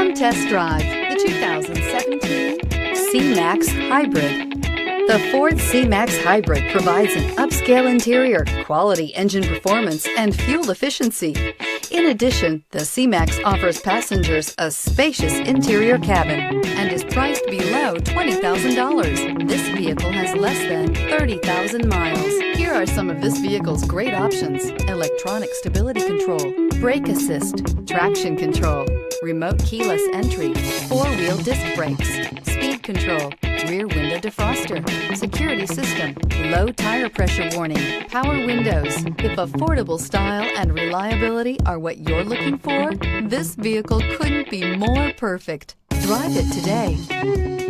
Come test drive the 2017 C-Max Hybrid. The Ford C-Max Hybrid provides an upscale interior, quality engine performance, and fuel efficiency. In addition, the C-Max offers passengers a spacious interior cabin and is priced below $20,000. This vehicle has less than 30,000 miles. Here are some of this vehicle's great options: electronic stability control, brake assist, traction control, remote keyless entry, four-wheel disc brakes, speed control, rear window defroster, security system, low tire pressure warning, power windows. If affordable style and reliability are what you're looking for, this vehicle couldn't be more perfect. Drive it today.